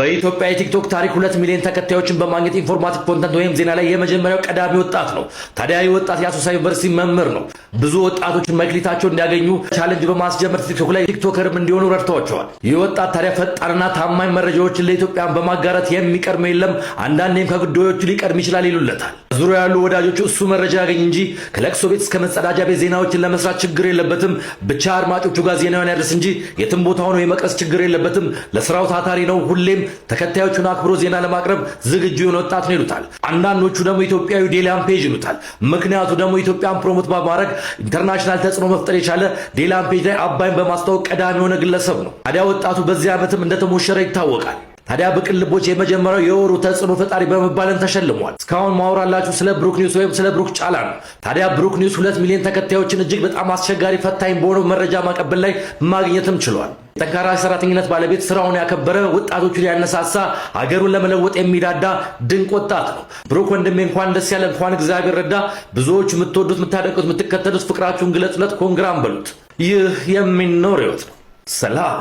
በኢትዮጵያ የቲክቶክ ታሪክ 2 ሚሊዮን ተከታዮችን በማግኘት ኢንፎርማቲቭ ኮንተንት ወይም ዜና ላይ የመጀመሪያው ቀዳሚ ወጣት ነው። ታዲያ ይህ ወጣት የአሶሳ ዩኒቨርሲቲ መምህር ነው። ብዙ ወጣቶችን መክሊታቸውን እንዲያገኙ ቻሌንጅ በማስጀመር ቲክቶክ ላይ ቲክቶከርም እንዲሆኑ ረድተዋቸዋል። ይህ ወጣት ታዲያ ፈጣንና ታማኝ መረጃዎችን ለኢትዮጵያን በማጋራት የሚቀርም የለም፣ አንዳንዴም ከጉዳዮቹ ሊቀርም ይችላል ይሉለታል። ዙሪያ ያሉ ወዳጆቹ እሱ መረጃ ያገኝ እንጂ ከለቅሶ ቤት እስከ መጸዳጃ ቤት ዜናዎችን ለመስራት ችግር የለበትም። ብቻ አድማጮቹ ጋር ዜናውን ያደርስ እንጂ የትም ቦታ ሆኖ የመቅረስ ችግር የለበትም። ለስራው ታታሪ ነው። ሁሌም ተከታዮቹን አክብሮ ዜና ለማቅረብ ዝግጁ የሆነ ወጣት ነው ይሉታል። አንዳንዶቹ ደግሞ ኢትዮጵያዊ ዴላም ፔጅ ይሉታል። ምክንያቱ ደግሞ ኢትዮጵያን ፕሮሞት በማድረግ ኢንተርናሽናል ተጽዕኖ መፍጠር የቻለ ዴላም ፔጅ ላይ አባይን በማስተዋወቅ ቀዳሚ የሆነ ግለሰብ ነው። ታዲያ ወጣቱ በዚህ ዓመትም እንደተሞሸረ ይታወቃል። ታዲያ በቅን ልቦች የመጀመሪያው የወሩ ተጽዕኖ ፈጣሪ በመባልም ተሸልሟል። እስካሁን ማውራላችሁ ስለ ብሩክ ኒውስ ወይም ስለ ብሩክ ጫላ ነው። ታዲያ ብሩክ ኒውስ 2 ሚሊዮን ተከታዮችን እጅግ በጣም አስቸጋሪ ፈታኝ በሆነው መረጃ ማቀበል ላይ ማግኘትም ችሏል። ጠንካራ ሰራተኝነት ባለቤት፣ ስራውን ያከበረ፣ ወጣቶቹን ያነሳሳ፣ ሀገሩን ለመለወጥ የሚዳዳ ድንቅ ወጣት ነው። ብሩክ ወንድሜ እንኳን ደስ ያለ፣ እንኳን እግዚአብሔር ረዳ። ብዙዎች የምትወዱት፣ የምታደንቁት፣ የምትከተሉት ፍቅራችሁን ግለጹለት፣ ኮንግራም በሉት። ይህ የሚኖር ህይወት ነው። ሰላም